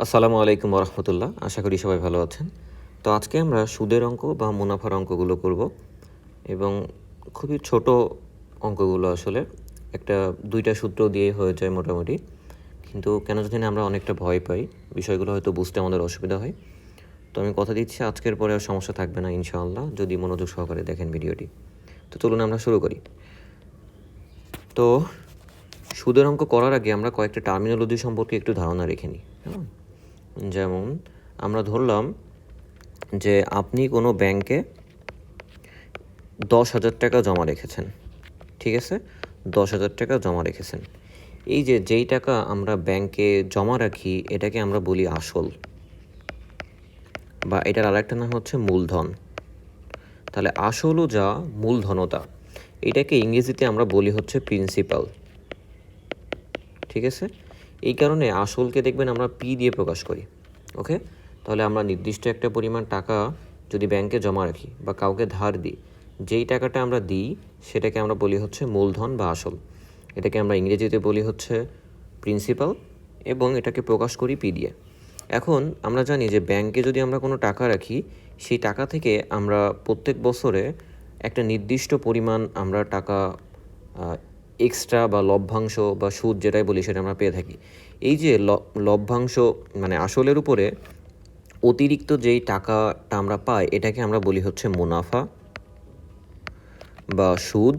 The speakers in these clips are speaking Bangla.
আসসালামু আলাইকুম রহমতুল্লাহ। আশা করি সবাই ভালো আছেন। তো আজকে আমরা সুদের অঙ্ক বা মুনাফার অঙ্কগুলো করব এবং খুবই ছোট অঙ্কগুলো আসলে একটা দুইটা সূত্র দিয়ে হয়ে যায় মোটামুটি, কিন্তু কেন জানি না আমরা অনেকটা ভয় পাই, বিষয়গুলো হয়তো বুঝতে আমাদের অসুবিধা হয়। তো আমি কথা দিচ্ছি আজকের পরে আর সমস্যা থাকবে না ইনশাআল্লাহ, যদি মনোযোগ সহকারে দেখেন ভিডিওটি। তো চলুন আমরা শুরু করি। তো সুদের অঙ্ক করার আগে আমরা কয়েকটা টার্মিনোলজি সম্পর্কে একটু ধারণা রেখে নিই। হ্যাঁ, যেমন আমরা ধরলাম যে আপনি কোনো ব্যাংকে 10,000 টাকা জমা রেখেছেন, ঠিক আছে? 10,000 টাকা জমা রেখেছেন। এই যে যেই টাকা আমরা ব্যাংকে জমা রাখি এটাকে আমরা বলি আসল, বা এটার আরেকটা নাম হচ্ছে মূলধন। তাহলে আসলও যা, মূলধনও তা, এটাকে ইংরেজিতে আমরা বলি হচ্ছে প্রিন্সিপাল, ঠিক আছে? এই কারণে আসলকে দেখবেন আমরা পি দিয়ে প্রকাশ করি। ওকে, তাহলে আমরা নির্দিষ্ট একটা পরিমাণ টাকা যদি ব্যাংকে জমা রাখি বা কাউকে ধার দিই, যেই টাকাটা আমরা দিই সেটাকে আমরা বলি হচ্ছে মূলধন বা আসল। এটাকে আমরা ইংরেজিতে বলি হচ্ছে প্রিন্সিপাল এবং এটাকে প্রকাশ করি পি দিয়ে। এখন আমরা জানি যে ব্যাংকে যদি আমরা কোনো টাকা রাখি, সেই টাকা থেকে আমরা প্রত্যেক বছরে একটা নির্দিষ্ট পরিমাণ আমরা টাকা এক্সট্রা বা লভ্যাংশ বা সুদ যেটাই বলি সেটা আমরা পেয়ে থাকি। এই যে লভ্যাংশ মানে আসলের উপরে অতিরিক্ত যেই টাকাটা আমরা পাই এটাকে আমরা বলি হচ্ছে মুনাফা বা সুদ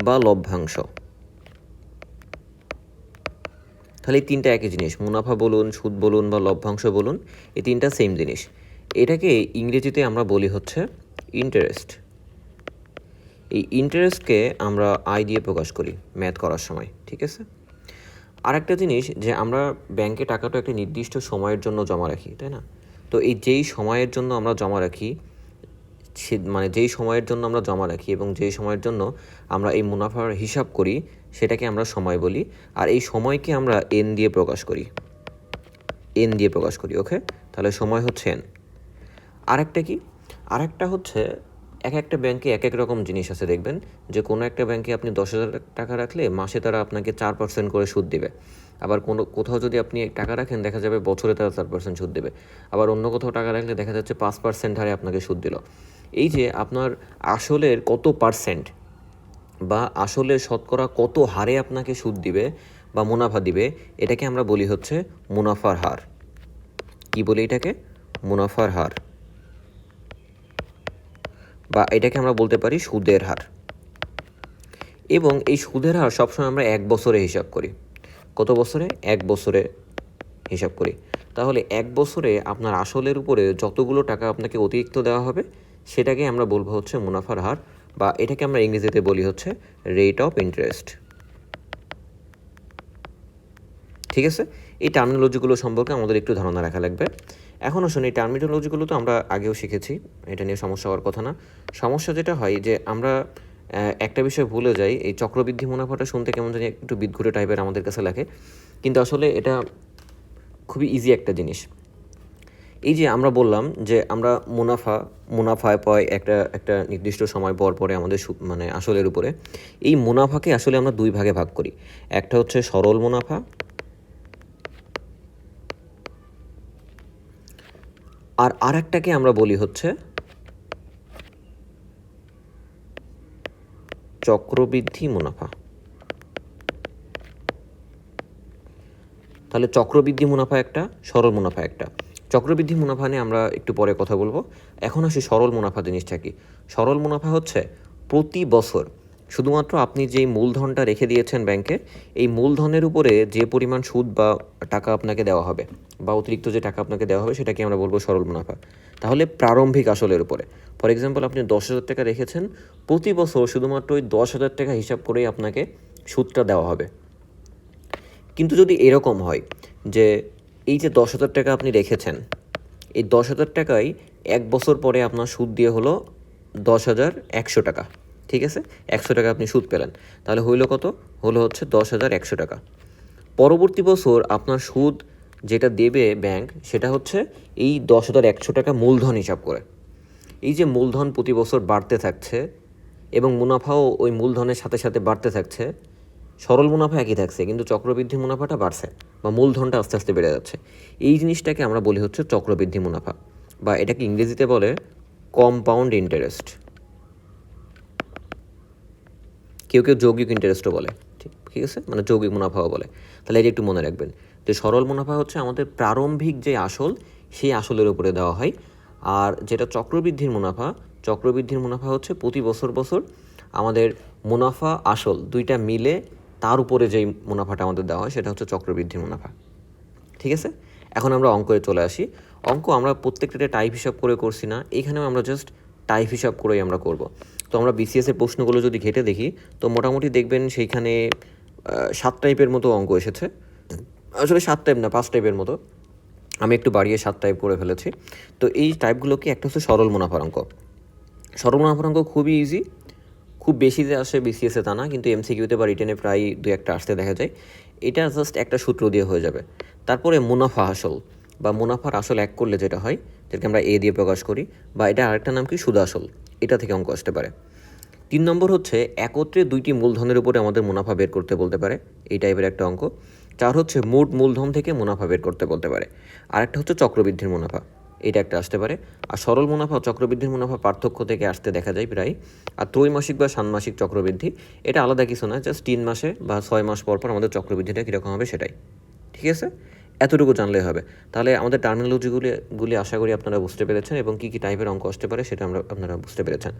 বা লভ্যাংশ। তাহলে এই তিনটা একই জিনিস, মুনাফা বলুন, সুদ বলুন বা লভ্যাংশ বলুন, এই তিনটা সেম জিনিস। এটাকে ইংরেজিতে আমরা বলি হচ্ছে ইন্টারেস্ট। এই ইন্টারেস্টকে আমরা আই দিয়ে প্রকাশ করি ম্যাথ করার সময়, ঠিক আছে? আরেকটা জিনিস যে আমরা ব্যাংকে টাকাটা একটা নির্দিষ্ট সময়ের জন্য জমা রাখি, তাই না? তো এই যেই সময়ের জন্য আমরা জমা রাখি, মানে যেই সময়ের জন্য আমরা জমা রাখি এবং যেই সময়ের জন্য আমরা এই মুনাফার হিসাব করি সেটাকে আমরা সময় বলি। আর এই সময়কে আমরা এন দিয়ে প্রকাশ করি, এন দিয়ে প্রকাশ করি। ওকে, তাহলে সময় হচ্ছে এন। আরেকটা কি, আরেকটা হচ্ছে এক একটা ব্যাংকে এক এক রকম জিনিস আছে। দেখবেন যে কোনো একটা ব্যাংকে আপনি 10,000 টাকা রাখলে মাসে তারা আপনাকে 4% করে সুদ দেবে। আবার কোথাও যদি আপনি টাকা রাখেন দেখা যাবে বছরে তারা 4% সুদ দেবে। আবার অন্য কোথাও টাকা রাখলে দেখা যাচ্ছে 5% হারে আপনাকে সুদ দিল। এই যে আপনার আসলের কত পার্সেন্ট বা আসলের শতকরা কত হারে আপনাকে সুদ দিবে বা মুনাফা দিবে, এটাকে আমরা বলি হচ্ছে মুনাফার হার। কি বলি এটাকে? মুনাফার হার, বা এটাকে আমরা বলতে পারি সুদের হার। এবং এই সুদের হার সবসময় আমরা 1 বছরে হিসাব করি। কত বছরে? 1 বছরে হিসাব করি। তাহলে 1 বছরে আপনার আসলের উপরে যতগুলো টাকা আপনাকে অতিরিক্ত দেওয়া হবে সেটাকে আমরা বলবো হচ্ছে মুনাফার হার, বা এটাকে আমরা ইংরেজিতে বলি হচ্ছে রেট অফ ইন্টারেস্ট, ঠিক আছে? এই টার্মিনোলজিগুলো সম্পর্কে আমাদের একটু ধারণা রাখা লাগবে। এখন আসুন, এই টার্মিনোলজিগুলো তো আমরা আগেও শিখেছি, এটা নিয়ে সমস্যা হওয়ার কথা না। সমস্যা যেটা হয় যে আমরা একটা বিষয় ভুলে যাই। এই চক্রবৃদ্ধি মুনাফাটা শুনতে কেমন জানি একটু বিদঘুটে টাইপের আমাদের কাছে লাগে, কিন্তু আসলে এটা খুবই ইজি একটা জিনিস। এই যে আমরা বললাম যে আমরা মুনাফায় পাই একটা একটা নির্দিষ্ট সময় পর পরে আমাদের মানে আসলের উপরে। এই মুনাফাকে আসলে আমরা দুই ভাগে ভাগ করি। একটা হচ্ছে সরল মুনাফা, আর আরেকটাকে আমরা বলি হচ্ছে চক্রবৃদ্ধি মুনাফা। তাহলে চক্রবৃদ্ধি মুনাফা একটা, সরল মুনাফা একটা। চক্রবৃদ্ধি মুনাফা নিয়ে আমরা একটু পরে কথা বলবো। এখন আসি সরল মুনাফা জিনিসটা কি। সরল মুনাফা হচ্ছে প্রতি বছর শুধুমাত্র আপনি যেই মূলধনটা রেখে দিয়েছেন ব্যাংকে, এই মূলধনের উপরে যে পরিমাণ সুদ বা টাকা আপনাকে দেওয়া হবে বা অতিরিক্ত যে টাকা আপনাকে দেওয়া হবে সেটাকে আমরা বলবো সরল মুনাফা। তাহলে প্রারম্ভিক আসলের উপরে, ফর এক্সাম্পল আপনি 10,000 টাকা রেখেছেন, প্রতি বছর শুধুমাত্র ওই 10,000 টাকা হিসাব করেই আপনাকে সুদটা দেওয়া হবে। কিন্তু যদি এরকম হয় যে এই যে 10,000 টাকা আপনি রেখেছেন, এই 10,000 টাকায় 1 বছর পরে আপনার সুদ দিয়ে হলো 10,100 টাকা, ঠিক আছে? 100 টাকা আপনি সুদ পেলেন, তাহলে হইল কত? হলো হচ্ছে 10,100 টাকা। পরবর্তী বছর আপনার সুদ যেটা দেবে ব্যাংক সেটা হচ্ছে এই 10,100 টাকা মূলধন হিসাব করে। এই যে মূলধন প্রতি বছর বাড়তে থাকছে এবং মুনাফাও ওই মূলধনের সাথে সাথে বাড়তে থাকছে। সরল মুনাফা একই থাকছে কিন্তু চক্রবৃদ্ধি মুনাফাটা বাড়ছে। বা মূলধনটা আস্তে আস্তে বেড়ে যাচ্ছে, এই জিনিসটাকে আমরা বলি হচ্ছে চক্রবৃদ্ধি মুনাফা, বা এটাকে ইংরেজিতে বলে কম্পাউন্ড ইন্টারেস্ট, কেউ কেউ যৌগিক ইন্টারেস্টও বলে, ঠিক আছে, মানে যৌগিক মুনাফাও বলে। তাহলে এটা একটু মনে রাখবেন যে সরল মুনাফা হচ্ছে আমাদের প্রারম্ভিক যে আসল, সেই আসলের উপরে দেওয়া হয়। আর যেটা চক্রবৃদ্ধির মুনাফা হচ্ছে প্রতি বছর আমাদের মুনাফা আসল দুইটা মিলে তার উপরে যেই মুনাফাটা আমাদের দেওয়া হয় সেটা হচ্ছে চক্রবৃদ্ধির মুনাফা। ঠিক আছে, এখন আমরা অঙ্কে চলে আসি। অঙ্ক আমরা প্রত্যেকটা টাইপ হিসাব করে করছি না, এখানেও আমরা জাস্ট টাইপ হিসাব করেই আমরা করব। তো আমরা বিসিএসের প্রশ্নগুলো যদি ঘেটে দেখি তো মোটামুটি দেখবেন সেইখানে 7 টাইপের মতো অঙ্ক এসেছে। আসলে 7 টাইপ না, 5 টাইপের মতো, আমি একটু বাড়িয়ে 7 টাইপ করে ফেলেছি। তো এই টাইপগুলো কি, একটা হচ্ছে সরল মুনাফার অঙ্ক। সরল মুনাফার অঙ্ক খুবই ইজি, খুব বেশি যে আসে বিসিএসে তা না, কিন্তু এমসিকিউতে বা রিটেনে প্রায় 2-1টা আসতে দেখা যায়। এটা জাস্ট একটা সূত্র দিয়ে হয়ে যাবে। তারপরে মুনাফা আসল বা মুনাফার আসল এক করলে যেটা হয়, যেটাকে আমরা এ দিয়ে প্রকাশ করি, বা এটা আরেকটা নাম কি সুদ আসল, এটা থেকে অঙ্ক আসতে পারে। 3 নম্বর হচ্ছে একত্রে দুইটি মূলধনের উপরে আমাদের মুনাফা বের করতে বলতে পারে, এই টাইপের একটা অঙ্ক। 4 হচ্ছে মোট মূলধন থেকে মুনাফা বের করতে বলতে পারে। আর একটা হচ্ছে চক্রবৃদ্ধির মুনাফা, এটা একটা আসতে পারে। আর সরল মুনাফা ও চক্রবৃদ্ধির মুনাফা পার্থক্য থেকে আসতে দেখা যায় প্রায়। আর ত্রৈমাসিক বা ষান্মাসিক চক্রবৃদ্ধি, এটা আলাদা কিছু না, জাস্ট 3 মাসে বা 6 মাস পর পর আমাদের চক্রবৃদ্ধিটা কীরকম হবে সেটাই। ঠিক আছে, এতটুকু জানলে হবে। তাহলে আমাদের টার্মিনোলজিগুলি আশা করি আপনারা বুঝতে পেরেছেন, এবং কী কী টাইপের অঙ্ক আসতে পারে সেটা আপনারা বুঝতে পেরেছেন।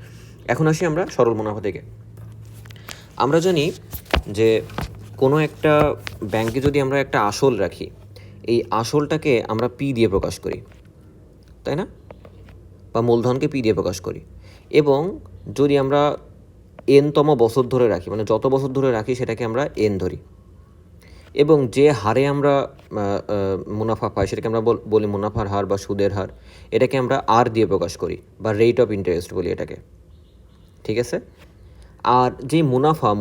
এখন আসি আমরা সরল মুনাফা থেকে। আমরা জানি যে কোনো একটা ব্যাংকে যদি আমরা একটা আসল রাখি, এই আসলটাকে আমরা পি দিয়ে প্রকাশ করি, তাই না, বা মূলধনকে পি দিয়ে প্রকাশ করি। এবং যদি আমরা এনতম বছর ধরে রাখি, মানে যত বছর ধরে রাখি সেটাকে আমরা এন ধরি, এবং যে হারে আমরা মুনাফা পাই সেটাকে আমরা বলি মুনাফার হার বা সুদের হার, এটাকে আমরা আর দিয়ে প্রকাশ করি বা রেট অফ ইন্টারেস্ট বলি এটাকে। ঠিক আছে, আর যেই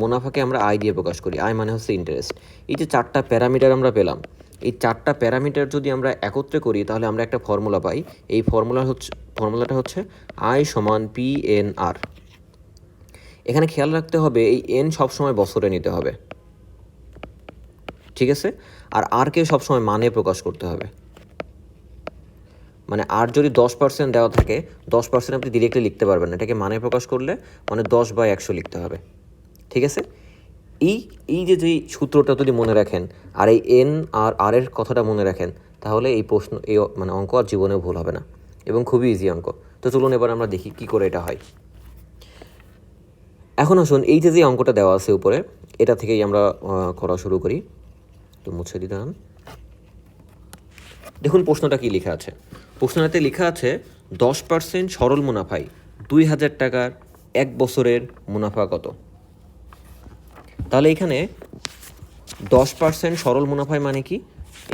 মুনাফাকে আমরা আয় দিয়ে প্রকাশ করি, আয় মানে হচ্ছে ইন্টারেস্ট। এই যে 4টা প্যারামিটার আমরা পেলাম, এই 4টা প্যারামিটার যদি আমরা একত্রে করি তাহলে আমরা একটা ফর্মুলা পাই। এই ফর্মুলাটা হচ্ছে আয় সমান পি এন আর। এখানে খেয়াল রাখতে হবে এই এন সবসময় বছরে নিতে হবে, ঠিক আছে, আর আরকে সবসময় মানে প্রকাশ করতে হবে। মানে আর যদি 10% দেওয়া থাকে, 10% আপনি ডিরেক্টলি লিখতে পারবেন না, এটাকে মানে প্রকাশ করলে মানে 10/100 লিখতে হবে। ঠিক আছে, এই যে সূত্রটা যদি মনে রাখেন আর এই এন আর আর এর কথাটা মনে রাখেন, তাহলে এই মানে অঙ্ক আর জীবনেও ভুল হবে না, এবং খুবই ইজি অঙ্ক। তো চলুন এবার আমরা দেখি কি করে এটা হয়। এখন আসুন এই যে অঙ্কটা দেওয়া আছে উপরে, এটা থেকেই আমরা করা শুরু করি। তো মুছে দিলাম। দেখুন প্রশ্নটা কি লেখা আছে। প্রশ্নটাতে লেখা আছে 10% সরল মুনাফায় 2000 টাকার 1 বছরের মুনাফা কত। তাহলে এখানে 10% সরল মুনাফায় মানে কি,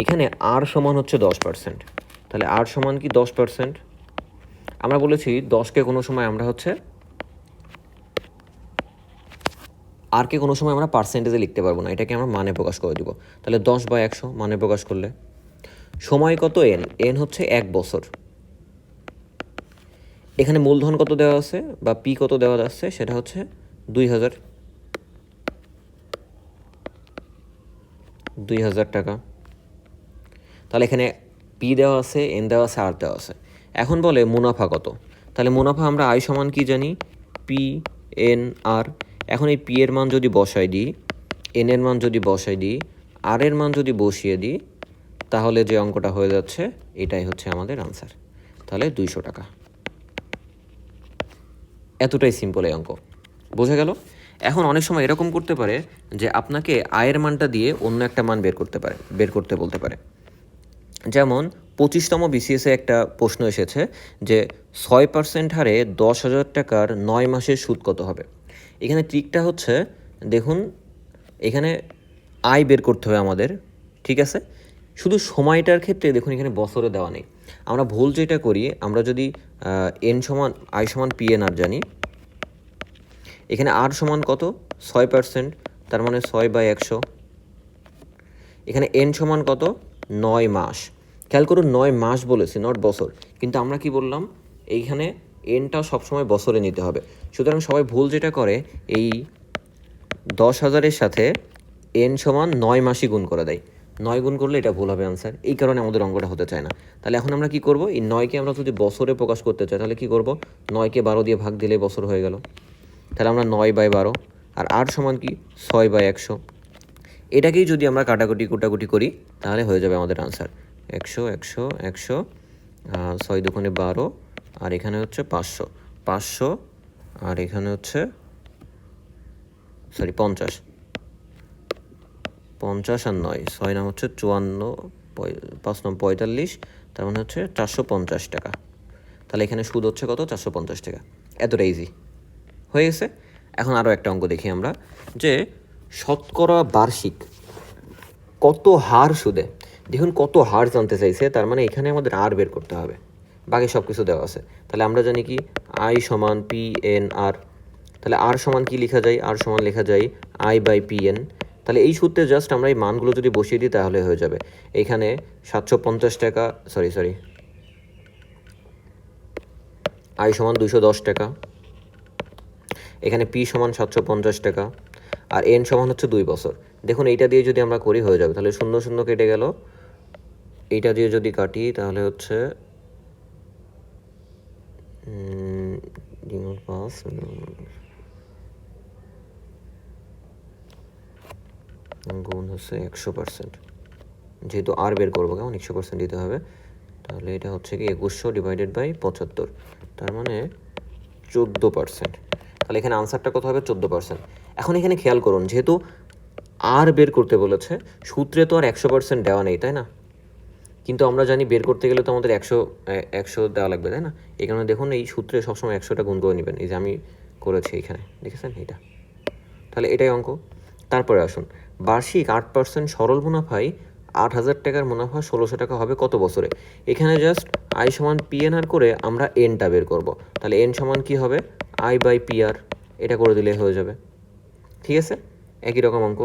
এখানে আর সমান হচ্ছে 10%। তাহলে আর সমান কি 10%। আমরা বলেছি 10কে কোনো সময় আমরা হচ্ছে আরকে কোনো সময় আমরা পার্সেন্টেজে লিখতে পারবো না, এটাকে আমরা মানে প্রকাশ করে দিব। তাহলে 10/100 মানে প্রকাশ করলে সময় কত এন হচ্ছে 1 বছর। এখানে মূলধন কত দেওয়া আছে বা পি কত দেওয়া যাচ্ছে সেটা হচ্ছে 2000 টাকা। তাহলে এখানে পি দেওয়া আছে, এন দেওয়া আছে, আর দেওয়া আছে। এখন বলে মুনাফা কত। তাহলে মুনাফা আমরা আয় সমান কি জানি, পি এন আর। এখন এই পি এর মান যদি বসাই দিই, এন এর মান যদি বসাই দিই, আর এর মান যদি বসিয়ে দিই, তাহলে যে অঙ্কটা হয়ে যাচ্ছে এটাই হচ্ছে আমাদের আনসার। তাহলে 200 টাকা। এতটাই সিম্পল এই অঙ্ক, বোঝা গেল। এখন অনেক সময় এরকম করতে পারে যে আপনাকে আয়ের মানটা দিয়ে অন্য একটা মান বের করতে বলতে পারে। যেমন 25তম বিসিএসে একটা প্রশ্ন এসেছে যে 6% হারে 10,000 টাকার 9 মাসের সুদ কত হবে। এখানে ট্রিকটা হচ্ছে, দেখুন এখানে আয় বের করতে হবে আমাদের, ঠিক আছে। শুধু সময়টার ক্ষেত্রে দেখুন এখানে বছরে দেওয়া নেই। আমরা ভুল যেটা করি, আমরা যদি আয় সমান পি এন আর জানি, এখানে আর সমান কত 6%, তার মানে 6/100। এখানে এন সমান কত 9 মাস। খেয়াল করুন 9 মাস বলেছি, নট বছর, কিন্তু আমরা কি বললাম এইখানে এনটা সবসময় বছরে নিতে হবে। সুতরাং সবাই ভুল যেটা করে, এই 10,000-এর সাথে এন সমান 9 মাসই গুণ করে দেয়। 9 গুণ করলে এটা ভুল হবে আনসার, এই কারণে আমাদের অঙ্কটা হতে চায় না। তাহলে এখন আমরা কি করব, এই 9কে আমরা যদি বছরে প্রকাশ করতে চাই তাহলে কি করব, 9কে 12 দিয়ে ভাগ দিলে বছর হয়ে গেল। তাহলে আমরা 9/12, আর 8 সমান কি 6/100। এটাকেই যদি আমরা কুটাকুটি করি তাহলে হয়ে যাবে আমাদের আনসার 100 100 100, 6 দুগুণে 12, আর এখানে হচ্ছে 500 500, আর এখানে হচ্ছে 50 50 আর 9, 6 নাম হচ্ছে 54, 5 নাম 45, তার মানে হচ্ছে 450 টাকা। তাহলে এখানে সুদ হচ্ছে কত, 450 টাকা। এতটা ইজি হয়ে গেছে। এখন আরও একটা অঙ্ক দেখি আমরা, যে শতকরা বার্ষিক কত হার সুদে, দেখুন কত হার জানতে চাইছে, তার মানে এখানে আমাদের আর বের করতে হবে, বাকি সব কিছু দেওয়া আছে। তাহলে আমরা জানি কি আই সমান পি এন আর, তাহলে আর সমান কি লেখা যায়, আর সমান লেখা যায় I/PN। তাহলে এই সূত্রে জাস্ট আমরা এই মানগুলো যদি বসিয়ে দিই তাহলে হয়ে যাবে। এখানে 750 টাকা, সরি আই সমান 210 টাকা, এখানে পি সমান 750 টাকা, আর এন সমান হচ্ছে 2 বছর। দেখুন এইটা দিয়ে যদি আমরা করি হয়ে যাবে। তাহলে 0 0 কেটে গেল, এইটা দিয়ে যদি কাটি তাহলে হচ্ছে গুণ হচ্ছে 100%, যেহেতু আর বের করবো কেমন 100% দিতে হবে। তাহলে এটা হচ্ছে কি 2100 ডিভাইডেড বাই 75, তার মানে 14%। তাহলে এখানে আনসারটা কত হবে, 14%। এখন এখানে খেয়াল করুন, যেহেতু আর বের করতে বলেছে, সূত্রে তো আর 100% দেওয়া নেই, তাই না? কিন্তু আমরা জানি বের করতে গেলে তো আমাদের 100 দেওয়া লাগবে, তাই না? এই কারণে দেখুন এই সূত্রে সবসময় 100টা গুণ করে নেবেন। এই যে আমি করেছি এখানে, দেখেছেন এটা। তাহলে এটাই অঙ্ক। তারপরে আসুন, বার্ষিক 8% সরল মুনাফায় 8,000 টাকার মুনাফা 1600 টাকা হবে কত বছরে। এখানে জাস্ট আই সমান PNR করে আমরা এনটা বের করব। তাহলে এন সমান কি হবে, I/PR, এটা করে দিলে হয়ে যাবে। ঠিক আছে, একই রকম অঙ্ক।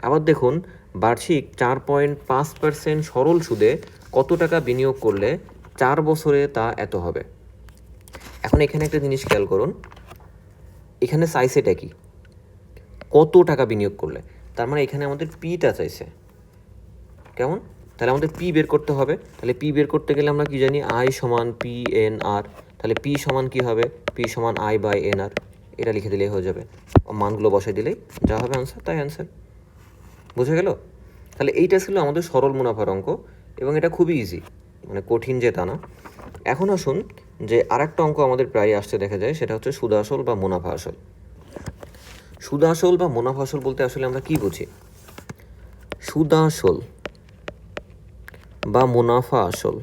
আবার দেখুন, বার্ষিক 4.5% সরল সুদে কত টাকা বিনিয়োগ করলে 4 বছরে তা এত হবে। এখন এখানে একটা জিনিস খেয়াল করুন, এখানে চাইছেটা কি, কত টাকা বিনিয়োগ করলে, তার মানে এখানে আমাদের পিটা চাইছে কেমন। তাহলে আমাদের পি বের করতে হবে। তাহলে পি বের করতে গেলে আমরা কি জানি, আই সমান PNR। তাহলে পি সমান কি হবে, পি সমান I/NR, এটা লিখে দিলেই হয়ে যাবে। মানগুলো বসাই দিলেই যা হবে আনসার তাই আনসার। বুঝে গেল? তাহলে এইটা ছিল আমাদের সরল মুনাফার অঙ্ক, এবং এটা খুবই ইজি, মানে কঠিন যে তা না। এখন আসুন, যে আরেকটা অঙ্ক আমাদের প্রায় আসতে দেখা যায়, সেটা হচ্ছে সুদ আসল বা মুনাফা আসল। সুদ আসল বা মুনাফা আসল বলতে আসলে আমরা কি বুঝি? সুদ আসল বা মুনাফা আসল,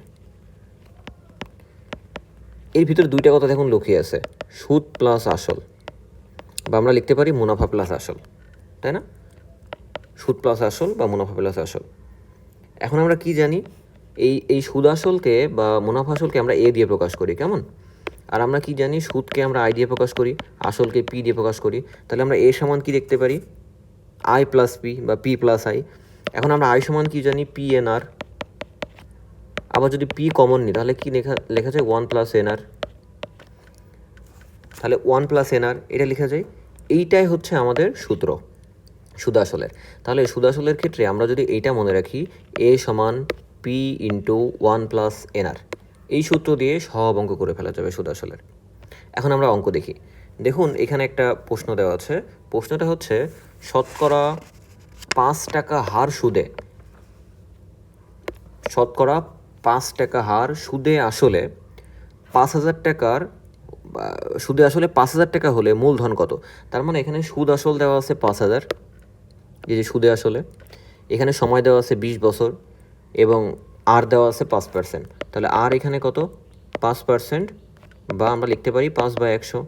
এর ভিতরে দুইটা কথা দেখুন লুকিয়ে আছে, সুদ প্লাস আসল, বা আমরা লিখতে পারি মুনাফা প্লাস আসল, তাই না? সুদ প্লাস আসল বা মুনাফা প্লাস আসল। এখন আমরা কি জানি, এই সুদ আসলকে বা মুনাফা আসলকে আমরা এ দিয়ে প্রকাশ করি, কেমন? আর আমরা কি জানি, সুদকে আমরা আই দিয়ে প্রকাশ করি, আসলকে পি দিয়ে প্রকাশ করি। তাহলে আমরা এ সমান কি দেখতে পারি, I+P বা P+I। এখন আমরা আই সমান কি জানি, PNR। আবার যদি পি কমন নিই তাহলে কি লেখা যায়, 1+NR। তাহলে 1+NR এটা লেখা যায়। এইটাই হচ্ছে আমাদের সূত্র সুদ আসলের। তাহলে সুদ আসলের ক্ষেত্রে আমরা যদি এইটা মনে রাখি, এ সমান P × 1+NR, এই সূত্র দিয়ে সব অঙ্ক করে ফেলা যাবে সুদ আসলের। এখন আমরা অঙ্ক দেখি। দেখুন এখানে একটা প্রশ্ন দেওয়া আছে, প্রশ্নটা হচ্ছে শতকরা 5 টাকা হার সুদে, শতকরা 5 টাকা হার সুদে আসলে 5,000 টাকার, সুদে আসলে 5,000 টাকা হলে মূলধন কত। তার মানে এখানে সুদ আসল দেওয়া আছে 5,000, যে সুদে আসলে এখানে সময় দেওয়া আছে 20 বছর, এবং আর দেওয়া আছে 5%। তাহলে আর এখানে কত, 5%, বা আমরা লিখতে পারি 5/100।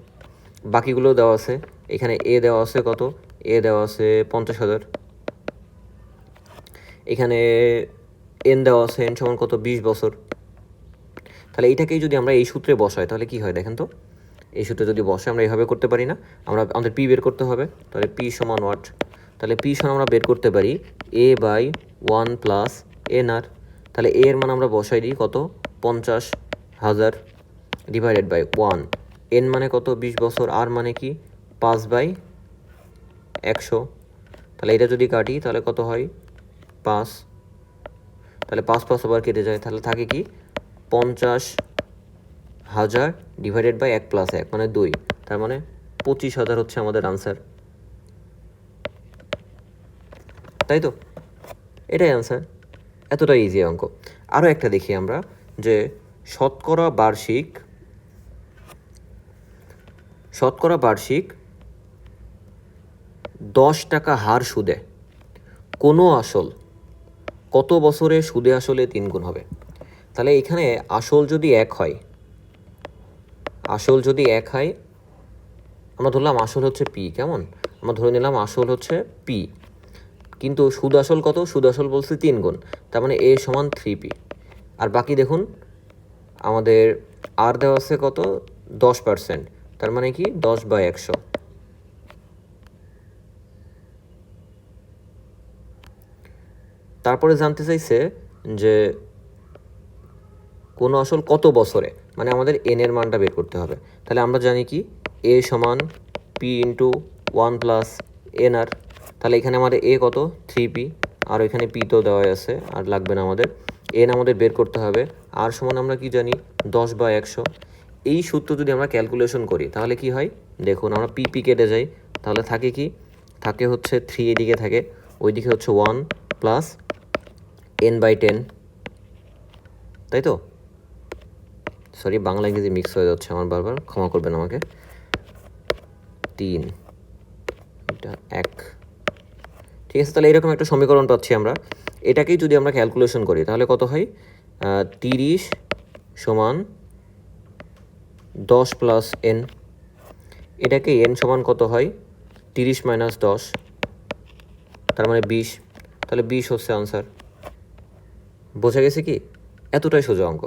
বাকিগুলো দেওয়া আছে, এখানে এ দেওয়া আছে কত, এ দেওয়া আছে 50,000, এখানে এন দেওয়া আছে, এন সমান কত, 20 বছর। তাহলে এইটাকেই যদি আমরা এই সূত্রে বসাই তাহলে কি হয় দেখেন তো, এই সূত্রে যদি বসে আমরা এইভাবে করতে পারি না, আমাদের পি বের করতে হবে। তাহলে পি সমান ওয়াট, তাহলে পি সমান আমরা বের করতে পারি A/1+NR। তাহলে এ এর মান আমরা বসাই দিই কত, 50,000 ডিভাইডেড বাই 1, এন মানে কত, 20 বছর, আর মানে কি 5/100। তাহলে এটা যদি কাটি তাহলে কত হয়, 5। তাহলে 5 আবার কেটে যায়, তাহলে থাকে কি 50,000 ডিভাইডেড বাই 1 + 1 মানে 2, তার মানে 25,000 হচ্ছে আমাদের আনসার, তাই তো? এটাই আনসার, এতটা ইজি অঙ্ক। আরও একটা দেখি আমরা, যে শতকরা বার্ষিক 10 টাকা হার সুদে কোনো আসল কত বছরে সুদে আসলে 3 গুণ হবে? তাহলে এখানে আসল যদি 1 হয়, আমরা ধরলাম আসল হচ্ছে পি, কেমন? আমরা ধরে নিলাম আসল হচ্ছে পি, কিন্তু সুদ আসল কত? সুদ আসল বলছে 3 গুণ, তার মানে এ সমান 3p। আর বাকি দেখুন আমাদের আর দেওয়া আছে কত? 10%, তার মানে কি 10/100। তারপরে জানতে চাইছে যে কোনো আসল কত বছরে, মানে আমাদের এন এর মানটা বের করতে হবে। তাহলে আমরা জানি কি এ সমান পি ইন্টু 1 + NR। তাহলে এখানে আমাদের এ কত? 3p, আর এখানে পি তো দেওয়াই আছে, আর লাগবে না আমাদের। এন আমাদের বের করতে হবে, আর সমান আমরা কি জানি 10/100। এই সূত্র যদি আমরা ক্যালকুলেশন করি তাহলে কি হয় দেখুন, আমরা পি কেটে যাই, তাহলে থাকে কি? থাকে হচ্ছে 3 এদিকে থাকে, ওইদিকে হচ্ছে 1 + n/10, তাই তো? সরি, বাংলা ইংরেজি মিক্স হয়ে যাচ্ছে আমার বারবার, ক্ষমা করবেন আমাকে। 3 এটা 1, ঠিক আছে? তাহলে এরকম একটা সমীকরণ পাচ্ছি আমরা। এটাকেই যদি আমরা ক্যালকুলেশন করি তাহলে কত হয়? 30 সমান 10 + n। এটাকে n সমান কত হয়? 30 - 10, তার মানে 20। তাহলে 20 হচ্ছে আনসার। বোঝা গেছে কি? এতটাই সোজা অঙ্ক।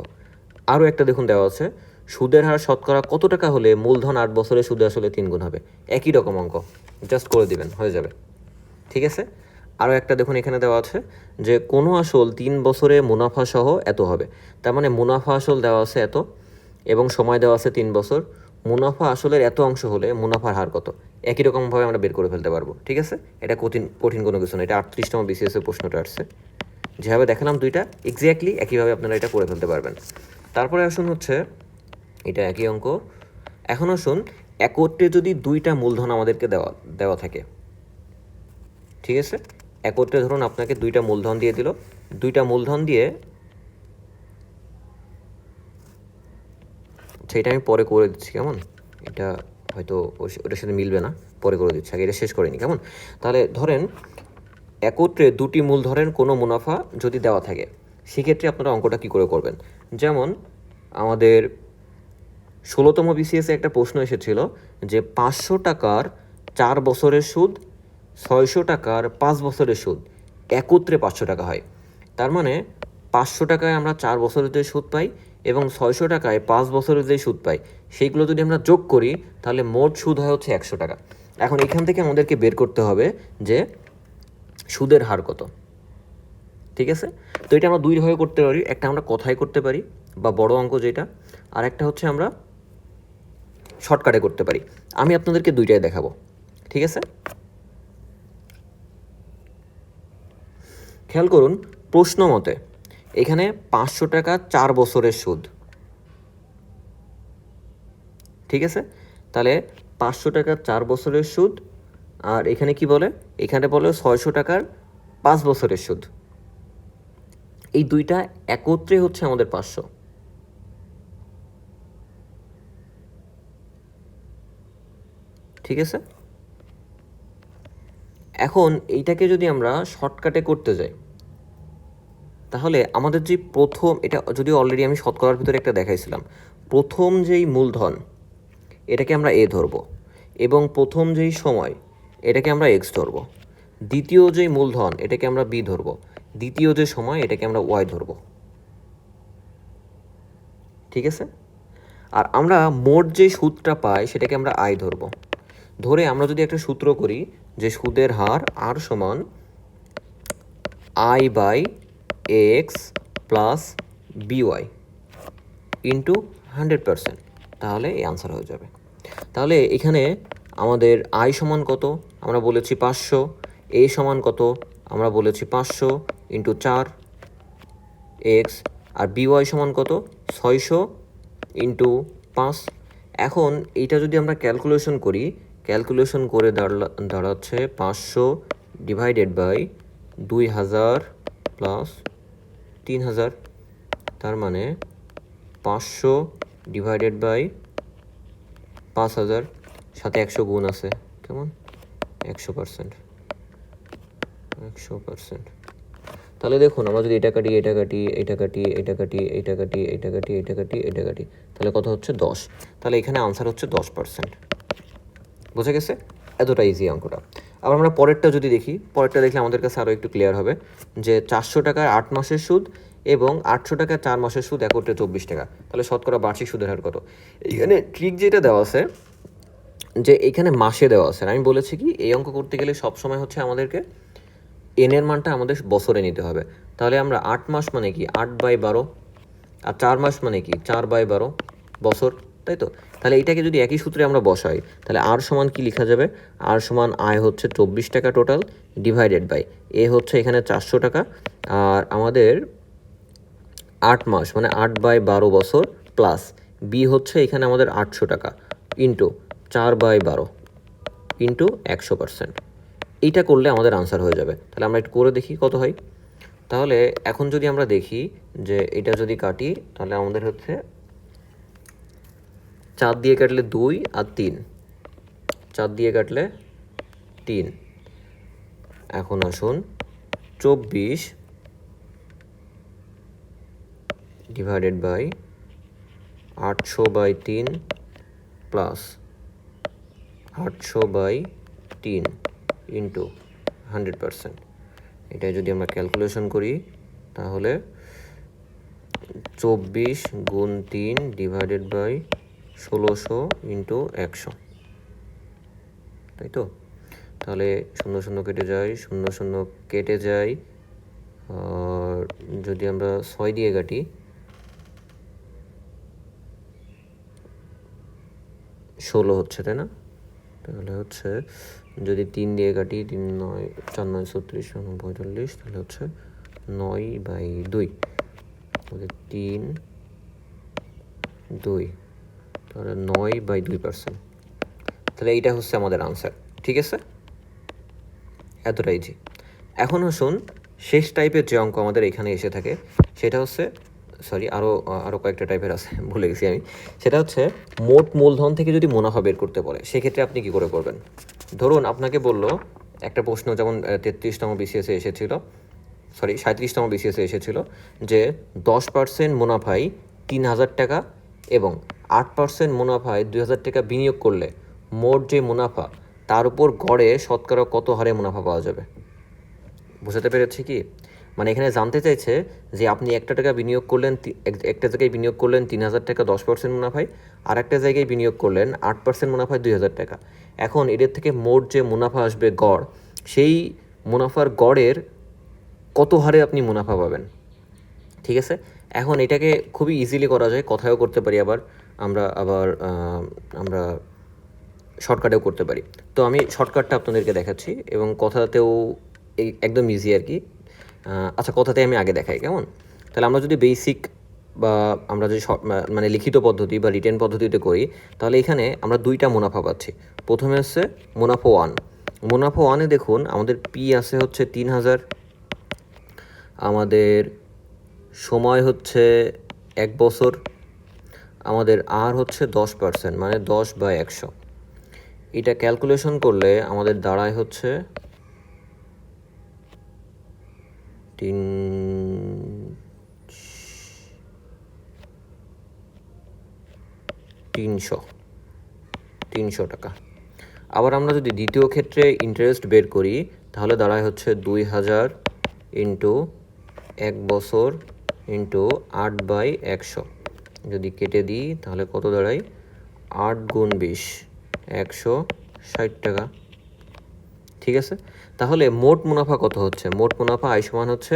আরও একটা দেখুন দেওয়া আছে, সুদের হার শতকরা কত টাকা হলে মূলধন 8 বছরে সুদে আসলে 3 গুণ হবে? একই রকম অঙ্ক, জাস্ট করে দিবেন, হয়ে যাবে, ঠিক আছে? আরও একটা দেখুন এখানে দেওয়া আছে যে কোনো আসল 3 বছরে মুনাফা সহ এত হবে। তার মানে মুনাফা আসল দেওয়া আছে এত, এবং সময় দেওয়া আছে 3 বছর। মুনাফা আসলের এত অংশ হলে মুনাফার হার কত? একই রকমভাবে আমরা বের করে ফেলতে পারবো, ঠিক আছে? এটা কঠিন কোনো কিছু না, এটা 38তম বিসিএসের প্রশ্নটা আসছে। যেভাবে দেখালাম দুইটা এক্স্যাক্টলি একইভাবে আপনারা এটা করে ফেলতে পারবেন। তারপরে আসুন হচ্ছে এটা একই অঙ্ক। এখন আসুন একত্রে যদি 2টা মূলধন আমাদেরকে দেওয়া থাকে, ঠিক আছে? একত্রে ধরুন আপনাকে 2টা মূলধন দিয়ে দিল, 2টা মূলধন দিয়ে, আচ্ছা এটা আমি পরে করে দিচ্ছি, কেমন? এটা হয়তো ওটার সাথে মিলবে না, পরে করে দিচ্ছি, আগে এটা শেষ করে নিই, কেমন? তাহলে ধরেন একত্রে 2টি মূলধনের কোনো মুনাফা যদি দেওয়া থাকে, সেক্ষেত্রে আপনারা অঙ্কটা কী করে করবেন? যেমন আমাদের 16তম বিসিএসে একটা প্রশ্ন এসেছিল যে 500 টাকার 4 বছরের সুদ, 600 টাকার 5 বছরের সুদ একত্রে 500 টাকা হয়। তার মানে 500 টাকায় আমরা 4 বছরের যে সুদ পাই এবং 600 টাকায় 5 বছরের যে সুদ পাই, সেইগুলো যদি আমরা যোগ করি তাহলে মোট সুদ হয় হচ্ছে 100 টাকা। এখন এখান থেকে আমাদেরকে বের করতে হবে যে সুদের হার কত, ঠিক আছে? তো এটা আমরা দুইভাবে করতে পারি, একটা আমরা কথায় করতে পারি বা বড় অঙ্ক যেটা, আর একটা হচ্ছে আমরা শর্টকাটে করতে পারি। আমি আপনাদেরকে দুইটাই দেখাবো, ঠিক আছে? খেয়াল করুন প্রশ্ন মতে এখানে 500 টাকা 4 বছরের সুদ, ঠিক আছে? তাহলে 500 টাকা 4 বছরের সুদ, আর এখানে কি বলে? এখানে বলে 600 টাকার 5 বছরের সুদ। এই দুইটা একত্রে হচ্ছে আমাদের 500, ঠিক আছে? এখন এইটাকে যদি আমরা শর্টকাটে করতে যাই তাহলে আমাদের যে প্রথম, এটা যদিও অলরেডি আমি শতকরার ভিতরে একটা দেখাইছিলাম, প্রথম যেই মূলধন এটাকে আমরা এ ধরব, এবং প্রথম যেই সময় এটাকে আমরা এক্স ধরব, দ্বিতীয় যেই মূলধন এটাকে আমরা বি ধরব, দ্বিতীয় যে সময় এটাকে আমরা ওয়াই ধরব, ঠিক আছে? আর আমরা মোট যে সুদটা পাই সেটাকে আমরা আই ধরব। ধরে আমরা যদি একটা সূত্র করি যে সুদের হার আর সমান I/X প্লাস BY ইন্টু 100%, তাহলে এই আনসার হয়ে যাবে। তাহলে এখানে আমাদের আই সমান কত? আমরা বলেছি 500। এ সমান কত? আমরা বলেছি 500 ইন্টু 4, এক্স, আর বিওয়াই সমান কত 600 ইন্টু 5। এখন এইটা যদি আমরা ক্যালকুলেশন করি, ক্যালকুলেশন করে দাঁড়াচ্ছে 500 ডিভাইডেড বাই 2000 প্লাস 3000, তার মানে 500 ডিভাইডেড বাই 5000, সাথে 100 গুণ আছে, কেমন 100%। তাহলে দেখুন আমরা যদি এটা কাটি, এটা কাটি, এটা কাটি, এটা কাটি, এটা কাটি, এটা কাটি, এটা কাটি, এটা কাটি, তাহলে কত হচ্ছে 10। তাহলে এখানে আনসার হচ্ছে 10%। বুঝে গেছে? এতটা ইজি অঙ্কটা। আবার আমরা পরেরটা যদি দেখি, পরেরটা দেখলে আমাদের কাছে আরও একটু ক্লিয়ার হবে যে 400 টাকার 8 মাসের সুদ এবং 800 টাকার 4 মাসের সুদ একত্রে 24 টাকা। তাহলে শতকরা বার্ষিক সুদের হার কত? এখানে ট্রিক যেটা দেওয়া আছে যে এখানে মাসে দেওয়া আছে। আমি বলেছি কি এই অঙ্ক করতে গেলে সবসময় হচ্ছে আমাদেরকে এনের মানটা আমাদের বছরে নিতে হবে। তাহলে আমরা 8 মাস মানে কি 8/12, আর 4 মাস মানে কি 4/12 বছর, তাই তো? তাহলে এটাকে যদি একই সূত্রে আমরা বসাই, তাহলে আর সমান কি লেখা যাবে? আর সমান আয় হচ্ছে 24 টাকা টোটাল, ডিভাইডেড বাই এ হচ্ছে এখানে 400 টাকা, আর আমাদের 8 মাস মানে 8/12 বছর, প্লাস বি হচ্ছে এখানে আমাদের 800 টাকা ইন্টু 4/12 ইন্টু 100%। এইটা করলে আমাদের আনসার হয়ে যাবে। তাহলে আমরা একটু করে দেখি কত হয়। তাহলে এখন যদি আমরা দেখি যে এটা যদি কাটি, তাহলে আমাদের হচ্ছে 4 দিয়ে কাটলে 2 আর 3, 4 দিয়ে কাটলে 3। এখন আসুন 24 ডিভাইডেড বাই 800/3 প্লাস 800/3 ইন্টু 100%। এটা যদি আমরা ক্যালকুলেশন করি তাহলে 24 গুণ 3 ডিভাইডেড বাই 1600 ইন্টু 100, তাই তো? তাহলে 0 কেটে যায়, 0 কেটে যায়, আর যদি আমরা 6 দিয়ে কাটি, 16 হচ্ছে, তাই না? তাহলে হচ্ছে যদি 3 দিয়ে কাটি, 3 9 4 9 36 45, তাহলে হচ্ছে 9/2, তাহলে 3 2, তাহলে 9/2%। তাহলে এইটা হচ্ছে আমাদের আনসার। ঠিক আছে, এতটাই ইজি। এখন আসুন শেষ টাইপের যে অঙ্ক আমাদের এখানে এসে থাকে সেটা হচ্ছে, সরি আরও কয়েকটা টাইপের আছে, ভুলে গেছি আমি। সেটা হচ্ছে মোট মূলধন থেকে যদি মুনাফা বের করতে বলে, সেক্ষেত্রে আপনি কী করে করবেন? ধরুন আপনাকে বলল একটা প্রশ্ন, যেমন 33তম বিসিএসে এসেছিল, সরি 37তম বিসিএসে এসেছিল যে 10% মুনাফায় 3000 টাকা এবং 8% মুনাফায় 2000 টাকা বিনিয়োগ করলে মোট যে মুনাফা তার উপর গড়ে শতকরা কত হারে মুনাফা পাওয়া যাবে? বোঝাতে পেরেছি কি? মানে এখানে জানতে চাইছে যে আপনি 1 টাকা বিনিয়োগ করলেন, একটা জায়গায় বিনিয়োগ করলেন 3000 টাকা 10% মুনাফায়, আর একটা জায়গায় বিনিয়োগ করলেন 8% মুনাফায় 2000 টাকা। এখন এদের থেকে মোট যে মুনাফা আসবে গড়, সেই মুনাফার গড়ের কত হারে আপনি মুনাফা পাবেন? ঠিক আছে, এখন এটাকে খুবই ইজিলি করা যায়, কথায়ও করতে পারি, আমরা শর্টকাটেও করতে পারি। তো আমি শর্টকাটটা আপনাদেরকে দেখাচ্ছি এবং কথাতেও একদম ইজি আর কি। আচ্ছা, কথাতে আমি আগে দেখাই, কেমন? তাহলে আমরা যদি বেসিক বা আমরা যদি মানে লিখিত পদ্ধতি বা রিটেন পদ্ধতিতে করি, তাহলে এখানে আমরা 2টা মুনাফা পাচ্ছি। প্রথমে হচ্ছে মুনাফা 1। মুনাফা 1-এ দেখুন আমাদের পি আছে হচ্ছে 3000, আমাদের সময় হচ্ছে 1 বছর, আমাদের আর হচ্ছে 10% মানে 10/100। এটা ক্যালকুলেশন করলে আমাদের দাঁড়ায় হচ্ছে 300 টাকা। আবার আমরা যদি দ্বিতীয় ক্ষেত্রে ইন্টারেস্ট বের করি, তাহলে দাঁড়ায় হচ্ছে 2000 ইন্টু 1 বছর ইন্টু 8/100। যদি কেটে দিই তাহলে কত দাঁড়ায়? 8 গুণ 20 160 টাকা। ঠিক আছে, তাহলে মোট মুনাফা কত হচ্ছে? মোট মুনাফা আয় সমান হচ্ছে,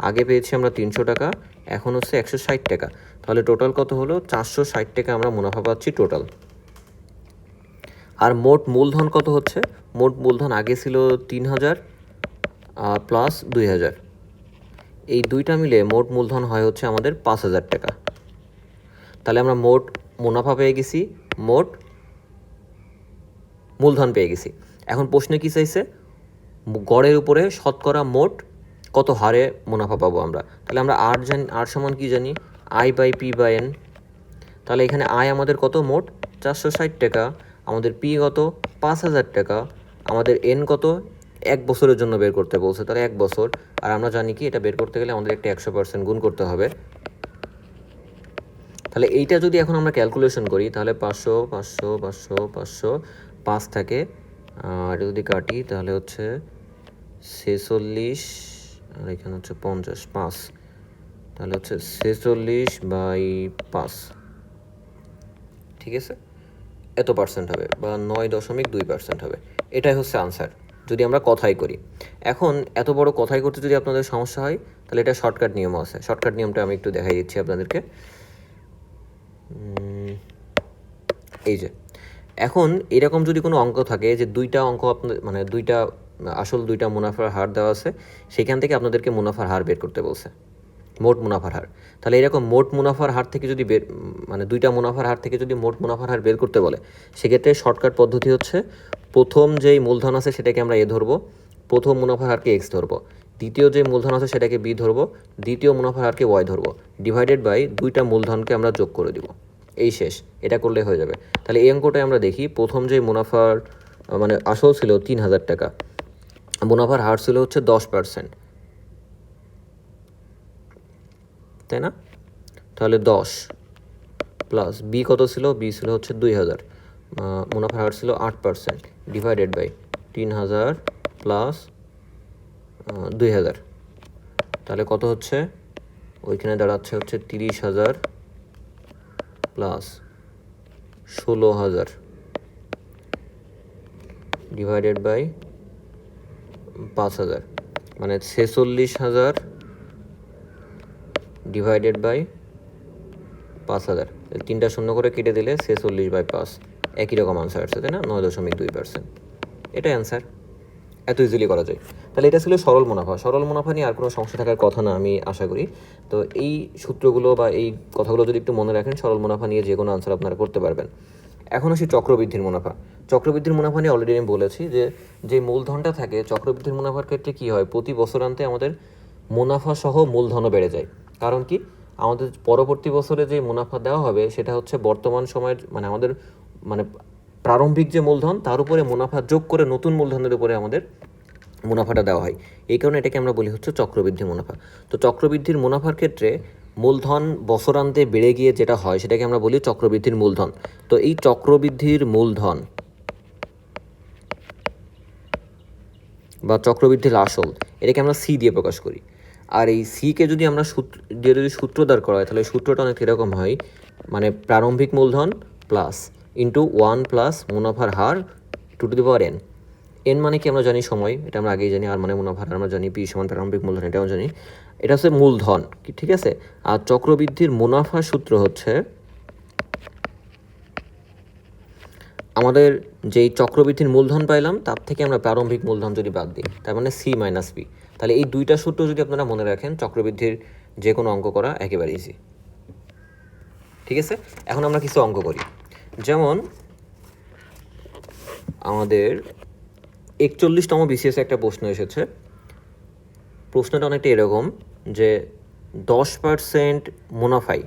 আগে পেয়েছি আমরা 300 টাকা, এখন হচ্ছে 160 টাকা। তাহলে টোটাল কত হলো? 460 টাকা আমরা মুনাফা পাচ্ছি টোটাল। আর মোট মূলধন কত হচ্ছে? মোট মূলধন আগে ছিল 3000 প্লাস 2000, এই দুইটা মিলে মোট মূলধন হয় হচ্ছে আমাদের 5,000 টাকা। তাহলে আমরা মোট মুনাফা পেয়ে গেছি, মোট মূলধন পেয়ে গেছি। এখন প্রশ্নে কী চাইছে, গড়ের উপরে শতকরা মোট কত হারে মুনাফা পাবো আমরা। তাহলে আমরা আর সমান কি জানি, I/P/N। তাহলে এখানে আয় আমাদের কত, মোট 460 টাকা, আমাদের পি কত 5,000 টাকা, আমাদের এন কত 1 বছরের জন্য বের করতে বলছে, তাহলে 1 বছর। আর আমরা জানি কি এটা বের করতে গেলে আমাদের একটা 100% গুণ করতে হবে। তাহলে এইটা যদি এখন আমরা ক্যালকুলেশন করি তাহলে 500 500 500 500 5 থাকে, আর যদি কাটি তাহলে হচ্ছে 46, আর এখানে হচ্ছে 50, 5, তাহলে হচ্ছে 46/5, ঠিক আছে, এত পার্সেন্ট হবে বা 9.2% হবে। এটাই হচ্ছে আনসার যদি আমরা কথাই করি। এখন এত বড় কথাই করতে যদি আপনাদের সমস্যা হয় তাহলে এটা শর্টকাট নিয়ম আছে। শর্টকাট নিয়মটা আমি একটু দেখাই দিচ্ছি আপনাদেরকে। এই যে এখন এরকম যদি কোনো অঙ্ক থাকে যে দুইটা অঙ্ক আপনাদের মানে দুইটা আসল দুইটা মুনাফার হার দেওয়া আছে, সেখান থেকে আপনাদেরকে মুনাফার হার বের করতে বলছে, মোট মুনাফার হার। তাহলে এরকম মোট মুনাফার হার থেকে যদি মানে দুইটা মুনাফার হার থেকে যদি মোট মুনাফার হার বের করতে বলে, সেক্ষেত্রে শর্টকাট পদ্ধতি হচ্ছে প্রথম যেই মূলধন আছে সেটাকে আমরা এ ধরবো, প্রথম মুনাফার হারকে এক্স ধরবো, দ্বিতীয় যে মূলধন আছে সেটাকে বি ধরবো, দ্বিতীয় মুনাফার হারকে ওয়াই ধরবো, ডিভাইডেড বাই দুইটা মূলধনকে আমরা যোগ করে দিব, এই শেষ। এটা করলে হয়ে যাবে। তাহলে এই অঙ্কটায় আমরা দেখি প্রথম যে মুনাফার মানে আসল ছিল 3,000 টাকা, মুনাফার হার ছিল হচ্ছে 10%, তাই না? তাহলে 10 প্লাস বি কত ছিল, বি ছিল হচ্ছে 2,000, মুনাফার হার ছিল 8%, ডিভাইডেড বাই 3,000 প্লাস 2,000, তাহলে কত হচ্ছে, ওইখানে দাঁড়াচ্ছে হচ্ছে 30,000 প্লাস 16,000 ডিভাইডেড বাই 5,000, মানে 46,000 ডিভাইডেড বাই 5,000, তিনটা শূন্য করে কেটে দিলে 46/5, একই রকম আনসার আসছে, তাই না? 9.2%, এটাই অ্যান্সার। এত ইজিলি করা যায়। তাহলে এটা ছিল সরল মুনাফা। সরল মুনাফা নিয়ে আর কোনো সমস্যা থাকার কথা না আমি আশা করি। তো এই সূত্রগুলো বা এই কথাগুলো যদি একটু মনে রাখেন, সরল মুনাফা নিয়ে যে কোনো আনসার আপনারা করতে পারবেন। এখন আসি চক্রবৃদ্ধির মুনাফা। চক্রবৃদ্ধির মুনাফা নিয়ে অলরেডি আমি বলেছি যে মূলধনটা থাকে চক্রবৃদ্ধির মুনাফার ক্ষেত্রে কী হয়, প্রতি বছরান্তে আমাদের মুনাফা সহ মূলধনও বেড়ে যায়। কারণ কি, আমাদের পরবর্তী বছরে যে মুনাফা দেওয়া হবে সেটা হচ্ছে বর্তমান সময়ের মানে আমাদের মানে প্রারম্ভিক যে মূলধন তার উপরে মুনাফা যোগ করে নতুন মূলধনের উপরে আমাদের মুনাফাটা দেওয়া হয়। এই কারণে এটাকে আমরা বলি হচ্ছে চক্রবৃদ্ধি মুনাফা। তো চক্রবৃদ্ধির মুনাফার ক্ষেত্রে মূলধন বছরান্তে বেড়ে গিয়ে যেটা হয় সেটাকে আমরা বলি চক্রবৃদ্ধির মূলধন। তো এই চক্রবৃদ্ধির মূলধন বা চক্রবৃদ্ধির আসল, এটাকে আমরা সি দিয়ে প্রকাশ করি। আর এই সিকে যদি আমরা সূত্র দাঁড় করা হয় তাহলে সূত্রটা অনেক এরকম হয়, মানে প্রারম্ভিক মূলধন প্লাস ইন্টু 1 প্লাস মুনাফার হার to the power n. N মানে কি আমরা জানি সময়, এটা আমরা আগেই জানি। আর মানে মুনাফার হার আমরা জানি, পি সমান প্রারম্ভিক মূলধন, এটাও জানি। এটা হচ্ছে মূলধন, ঠিক আছে। আর চক্রবৃদ্ধির মুনাফা সূত্র হচ্ছে আমাদের যেই চক্রবৃদ্ধির মূলধন পাইলাম তার থেকে আমরা প্রারম্ভিক মূলধন যদি বাদ দিই, তার মানে সি মাইনাস পি। তাহলে এই দুইটা সূত্র যদি আপনারা মনে রাখেন, চক্রবৃদ্ধির যে কোনো অঙ্ক করা একেবারে ইজি, ঠিক আছে। এখন আমরা কিছু অঙ্ক করি। যেমন আমাদের 41তম বিসিএস একটা প্রশ্ন এসেছে। প্রশ্নটা অনেকটা এরকম যে 10% মুনাফায়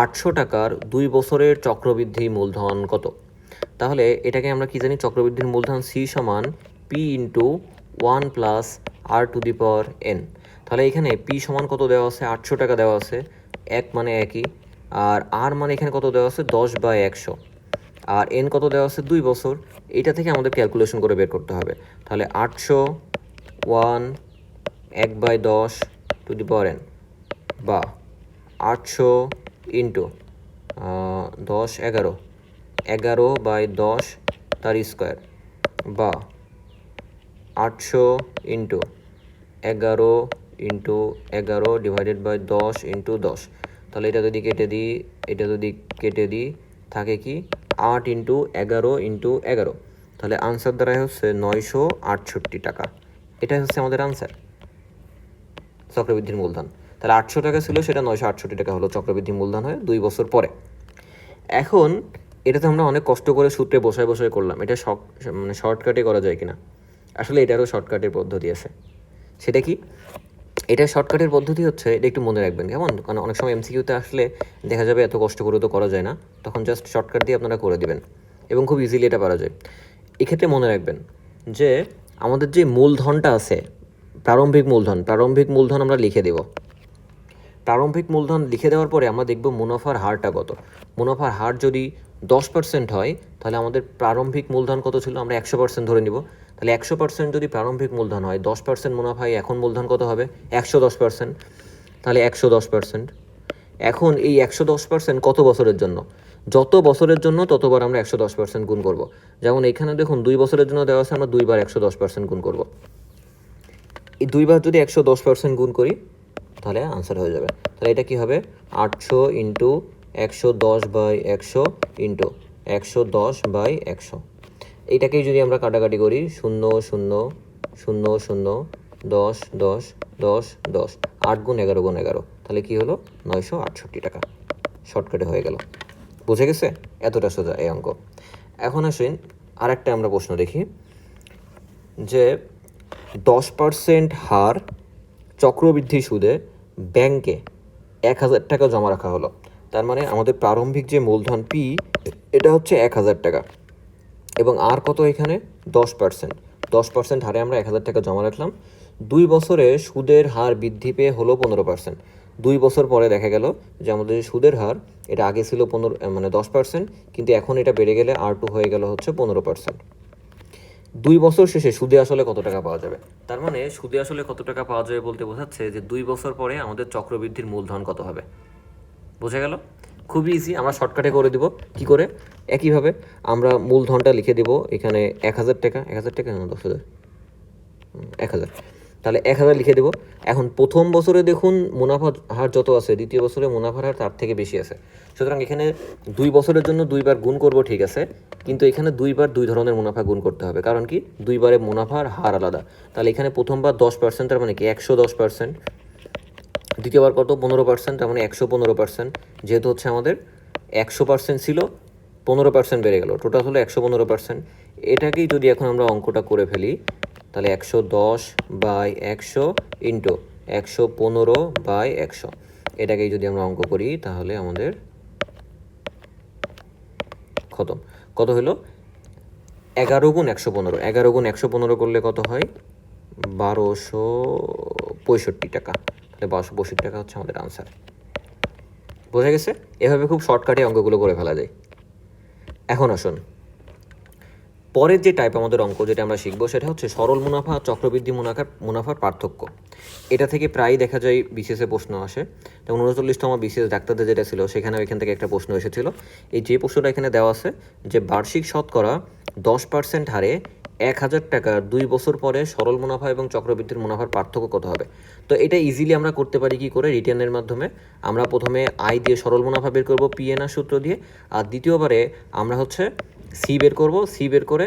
800 টাকার 2 বছরের চক্রবৃদ্ধি মূলধন কত? তাহলে এটাকে আমরা কি জানি, চক্রবৃদ্ধির মূলধন সি সমান P into 1 plus R to the power N. তাহলে এখানে পি সমান কত দেওয়া আছে, 800 টাকা দেওয়া আছে, এক মানে একই, আর আর মানে এখানে কত দেওয়া আছে 10/100, আর এন কত দেওয়া আছে 2 বছর। এইটা থেকে আমাদের ক্যালকুলেশন করে বের করতে হবে। তাহলে 800 1 1/10 টু দি পাওয়ার এন, বা 800 ইন্টু 10 11 11/10 তার স্কোয়ার, বা 800 into 11 into 11 divided by 10 into 10। তাহলে এটা যদি কেটে দিই, এটা যদি কেটে দিই, থাকে কি 8 ইন্টু 11 ইন্টু 11। তাহলে আনসার দ্বারাই হচ্ছে 968 টাকা। এটাই হচ্ছে আমাদের আনসার। চক্রবৃদ্ধির মূলধন। তাহলে 800 টাকা ছিল, সেটা 968 টাকা হলো চক্রবৃদ্ধি মূলধন হয়ে 2 বছর পরে। এখন এটা তো আমরা অনেক কষ্ট করে সূত্রে বসায় বসায় করলাম, এটা মানে শর্টকাটে করা যায় কিনা? আসলে এটারও শর্টকাটের পদ্ধতি আছে। সেটা কি? এটা শর্টকাটের পদ্ধতি হচ্ছে, এটা একটু মনে রাখবেন কেমন, কারণ অনেক সময় এমসিকিউতে আসলে দেখা যাবে এত কষ্ট করে তো করা যায় না, তখন জাস্ট শর্টকাট দিয়ে আপনারা করে দিবেন এবং খুব ইজিলি এটা পারা যায়। এক্ষেত্রে মনে রাখবেন যে আমাদের যে মূলধনটা আছে, প্রারম্ভিক মূলধন আমরা লিখে দেব। প্রারম্ভিক মূলধন লিখে দেওয়ার পরে আমরা দেখব মুনাফার হারটা কত। মুনাফার হার যদি 10% হয়, তাহলে আমাদের প্রারম্ভিক মূলধন কত ছিল, আমরা 100% ধরে নিব। তাহলে 100% যদি প্রারম্ভিক মূলধন হয়, 10% মুনাফায় এখন মূলধন কত হবে, 110%। তাহলে 110%। এখন এই 110% কত বছরের জন্য? যত বছরের জন্য ততবার আমরা 110% গুণ করব। যেমন এখানে দেখুন 2 বছরের জন্য দেওয়া আছে, আমরা 2 বার 110% গুণ করব। এই 2 বার যদি 110% গুণ করি তাহলে আনসার হয়ে যাবে। তাহলে এটা কি হবে, 800 ইন্টু 110/100 ইন্টু 110/100। এইটাকেই যদি আমরা কাটাকাটি করি, 0 0 0 0 10 10 10 10, 8 গুণ 11 গুণ 11, তাহলে কি হলো, 968 টাকা। শর্টকাটে হয়ে গেল। বুঝে গেছে? এতটা সোজা এই অঙ্ক। এখন আসেন আরেকটা আমরা প্রশ্ন দেখি, যে 10% হার চক্রবৃদ্ধি সুদে ব্যাংকে 1000 টাকা জমা রাখা হলো। তার মানে আমাদের প্রারম্ভিক যে মূলধন পি, এটা হচ্ছে 1000 টাকা, এবং আর কত এখানে, 10%। 10% হারে আমরা 1000 টাকা জমা রাখলাম। 2 বছরে সুদের হার বৃদ্ধি পেয়ে হলো 15%। 2 বছর পরে দেখা গেল যে আমাদের সুদের হার, এটা আগে ছিল 10%, কিন্তু এখন এটা বেড়ে গেলে R2 হয়ে গেল হচ্ছে 15%। 2 বছর শেষে সুদে আসলে কত টাকা পাওয়া যাবে? তার মানে সুদে আসলে কত টাকা পাওয়া যাবে বলতে বোঝাচ্ছে যে 2 বছর পরে আমাদের চক্রবৃদ্ধির মূলধন কত হবে। বোঝা গেল? খুবই ইজি, আমরা শর্টকাটে করে দিব। কি করে? একইভাবে আমরা মূলধনটা লিখে দেব এখানে 1000 টাকা, 1000 টাকা না 10,000, 1000। তাহলে 1000 লিখে দেব। এখন প্রথম বছরে দেখুন মুনাফার হার যত আছে, দ্বিতীয় বছরে মুনাফার হার তার থেকে বেশি আছে। সুতরাং এখানে 2 বছরের জন্য 2 বার গুণ করব, ঠিক আছে, কিন্তু এখানে 2 বার 2 ধরনের মুনাফা গুণ করতে হবে। কারণ কি, 2 বারে মুনাফার হার আলাদা। তাহলে এখানে প্রথমবার 10%, তার মানে কি 110%। দ্বিতীয়বার কত, 15%, তার মানে 115%। যেহেতু হচ্ছে আমাদের 100% ছিল, 15% বেড়ে গেল, টোটাল হলো 115%। এটাকেই যদি এখন আমরা অঙ্কটা করে ফেলি, তাহলে 110/100 ইন্টু 115/100, এটাকেই যদি আমরা অঙ্ক করি তাহলে আমাদের কত হলো, 11 গুণ 115। 11 গুণ 115 করলে কত হয়, 1265 টাকা। তাহলে 1265 টাকা হচ্ছে আমাদের আনসার। বোঝা গেছে? এভাবে খুব শর্টকাটে অঙ্কগুলো করে ফেলা যায়। এখন আসুন পরের যে টাইপ আমাদের অঙ্ক যেটা আমরা শিখবো, সেটা হচ্ছে সরল মুনাফা আর চক্রবৃদ্ধি মুনাফার পার্থক্য। এটা থেকে প্রায় দেখা যায় বিসিএসে প্রশ্ন আসে। যেমন 39তম বিসিএস ডাক্তারদের যেটা ছিল, সেখানে এখান থেকে একটা প্রশ্ন এসেছিল। এই যে প্রশ্নটা এখানে দেওয়া আছে, যে বার্ষিক শতকরা 10% হারে 1000 টাকার 2 বছর পরে সরল মুনাফা এবং চক্রবৃদ্ধির মুনাফার পার্থক্য কত হবে। তো এটা ইজিলি আমরা করতে পারি কি করে, রিটার্নের মাধ্যমে। আমরা প্রথমে আয় দিয়ে সরল মুনাফা বের করব পিএনআর সূত্র দিয়ে, আর দ্বিতীয়বারে আমরা হচ্ছে সি বের করব। সি বের করে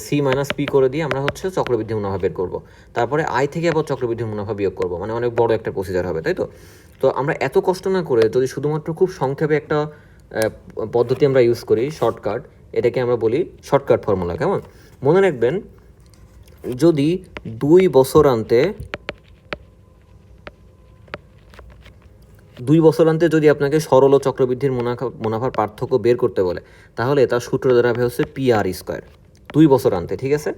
সি মাইনাস পি করে দিয়ে আমরা হচ্ছে চক্রবৃদ্ধি মুনাফা বের করব। তারপরে আয় থেকে আবার চক্রবৃদ্ধি মুনাফা বিয়োগ করব, মানে অনেক বড় একটা প্রসিজার হবে, তাই তো? তো আমরা এত কষ্ট না করে যদি শুধুমাত্র খুব সংক্ষেপে একটা পদ্ধতি আমরা ইউজ করি, শর্টকাট, এটাকে আমরা বলি শর্টকাট ফর্মুলা। কেমন? মনে রাখবেন, যদি 2 বছর আনতে যদি আপনাকে সরল ও চক্রবৃদ্ধির মুনাফার পার্থক্য বের করতে বলে, তাহলে তার সূত্র দাঁড়াবে হচ্ছে PR²। 2 বছর আনতে, ঠিক আছে?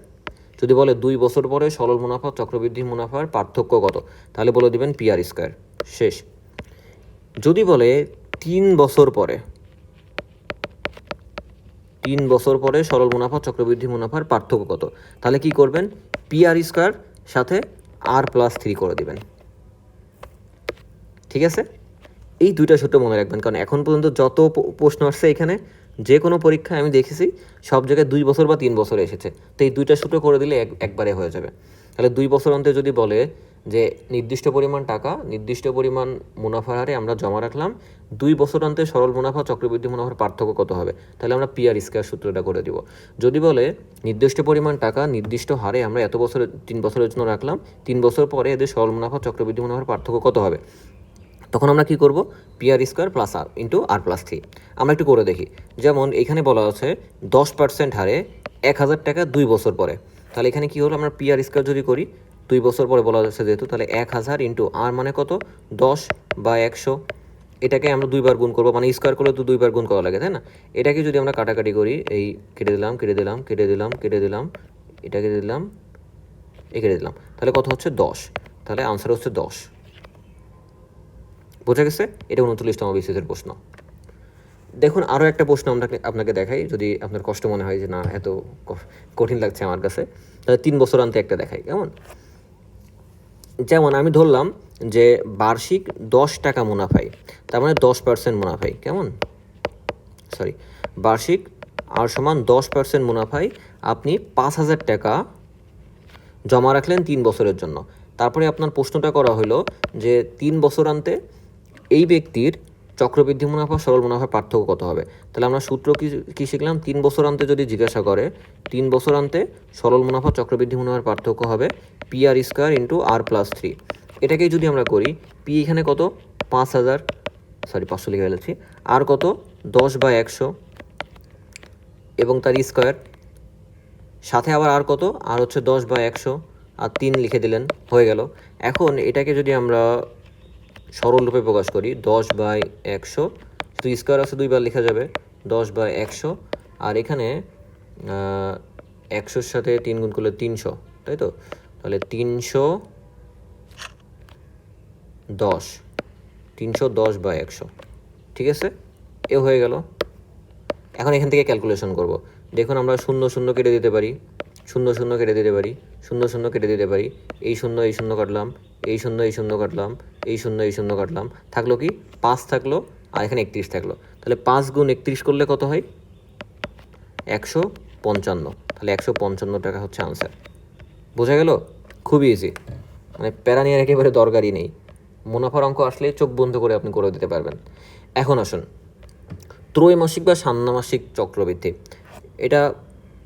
যদি বলে 2 বছর পরে সরল মুনাফা চক্রবৃদ্ধি মুনাফার পার্থক্য কত, তাহলে বলে দিবেন PR²। শেষ। যদি বলে 3 বছর পরে সরল মুনাফা চক্রবৃদ্ধি মুনাফার পার্থক্য কত, তাহলে কি করবেন, PR² সাথে R+3 করে দিবেন। ঠিক আছে? এই দুইটা সূত্র মনে রাখবেন, কারণ এখন পর্যন্ত যত প্রশ্ন আসছে এখানে, যে কোনো পরীক্ষায় আমি দেখেছি সব জায়গায় 2 বছর বা 3 বছর এসেছে। তো এই দুইটা সূত্র করে দিলে একবারে হয়ে যাবে। তাহলে 2 বছর অন্তে যদি বলে যে নির্দিষ্ট পরিমাণ টাকা নির্দিষ্ট পরিমাণ মুনাফার হারে আমরা জমা রাখলাম, 2 বছরান্তে সরল মুনাফা চক্রবৃদ্ধি মুনাফার পার্থক্য কত হবে, তাহলে আমরা পি আর স্কয়ার সূত্রটা করে দিব। যদি বলে নির্দিষ্ট পরিমাণ টাকা নির্দিষ্ট হারে আমরা এত বছর 3 বছরের জন্য রাখলাম, 3 বছর পরে এদের সরল মুনাফা চক্রবৃদ্ধি মুনাফার পার্থক্য কত হবে, তখন আমরা কি করব, পি আর স্কোয়ার প্লাস আর ইন্টু আর প্লাস 3। আমরা একটু করে দেখি। যেমন এখানে বলা আছে 10% হারে 1000 টাকা 2 বছর পরে, তাহলে এখানে কি হলো, আমরা পি আর স্কোয়ার যদি করি 2 বছর পরে বলা যাচ্ছে যেহেতু, তাহলে 1000 ইন্টু আর মানে কত 10/100, এটাকে আমরা 2বার গুণ করবো, মানে স্কোয়ার করলে তো 2বার গুণ করা লাগে, তাই না। এটাকে যদি আমরা কাটাকাটি করি, এই কেটে দিলাম কেটে দিলাম কেটে দিলাম কেটে দিলাম, এটা কেটে দিলাম কেটে দিলাম, তাহলে কত হচ্ছে 10, তাহলে আনসার হচ্ছে 10। বোঝা গেছে? এটা 39তম বিসিএসের প্রশ্ন। দেখুন আরও একটা প্রশ্ন আমরা আপনাকে দেখাই, যদি আপনার কষ্ট মনে হয় যে না এত কঠিন লাগছে আমার কাছে, তাহলে 3 বছর আনতে একটা দেখাই। কেমন? যেমন আমি ধরলাম যে বার্ষিক 10 টাকা মুনাফায়, তার মানে 10% মুনাফায়, কেমন সরি বার্ষিক আর সমান 10% মুনাফায় আপনি 5000 টাকা জমা রাখলেন 3 বছরের জন্য। তারপরে আপনার প্রশ্নটা করা হলো যে 3 বছরান্তে এই ব্যক্তির চক্রবৃদ্ধি মুনাফা সরল মুনাফার পার্থক্য কত হবে। তাহলে আমরা সূত্র কি শিখলাম, 3 বছরান্তে যদি জিজ্ঞাসা করে 3 বছরান্তে সরল মুনাফা চক্রবৃদ্ধি মুনাফার পার্থক্য হবে পি আর স্কোয়ার ইন্টু আর প্লাস 3। এটাকেই যদি আমরা করি, পি এখানে কত 5000, সরি 500 লিখে ফেলেছি, আর কত 10/100 এবং তার স্কোয়ার, সাথে আবার আর কত, আর হচ্ছে 10/100 আর 3 লিখে দিলেন, হয়ে গেল। এখন এটাকে যদি আমরা সরল রূপে প্রকাশ করি, 10/100, শুধু স্কোয়ার আছে 2বার লেখা যাবে, 10/100, আর এখানে 100-র সাথে 3 গুণ করলে 300, তাই তো, তাহলে 310/100, ঠিক আছে, এ হয়ে গেল। এখন এখান থেকে ক্যালকুলেশন করব। দেখুন আমরা 0 কেটে দিতে পারি, 0 কেটে দিতে পারি, 0 কেটে দিতে পারি, এই 0 কাটলাম, এই 0 কাটলাম, এই 0 কাটলাম, থাকলো কি 5 থাকলো, আর এখানে 31 থাকলো, তাহলে 5 গুণ 31 করলে কত হয় 155, তাহলে 155 টাকা হচ্ছে আনসার। বোঝা গেল? খুবই ইজি, মানে প্যারা নিয়ে একেবারে দরকারই নেই, মুনাফার অঙ্ক আসলে চোখ বন্ধ করে আপনি করে দিতে পারবেন। এখন আসুন ত্রৈমাসিক বা ষান্মাসিক চক্রবৃদ্ধি, এটা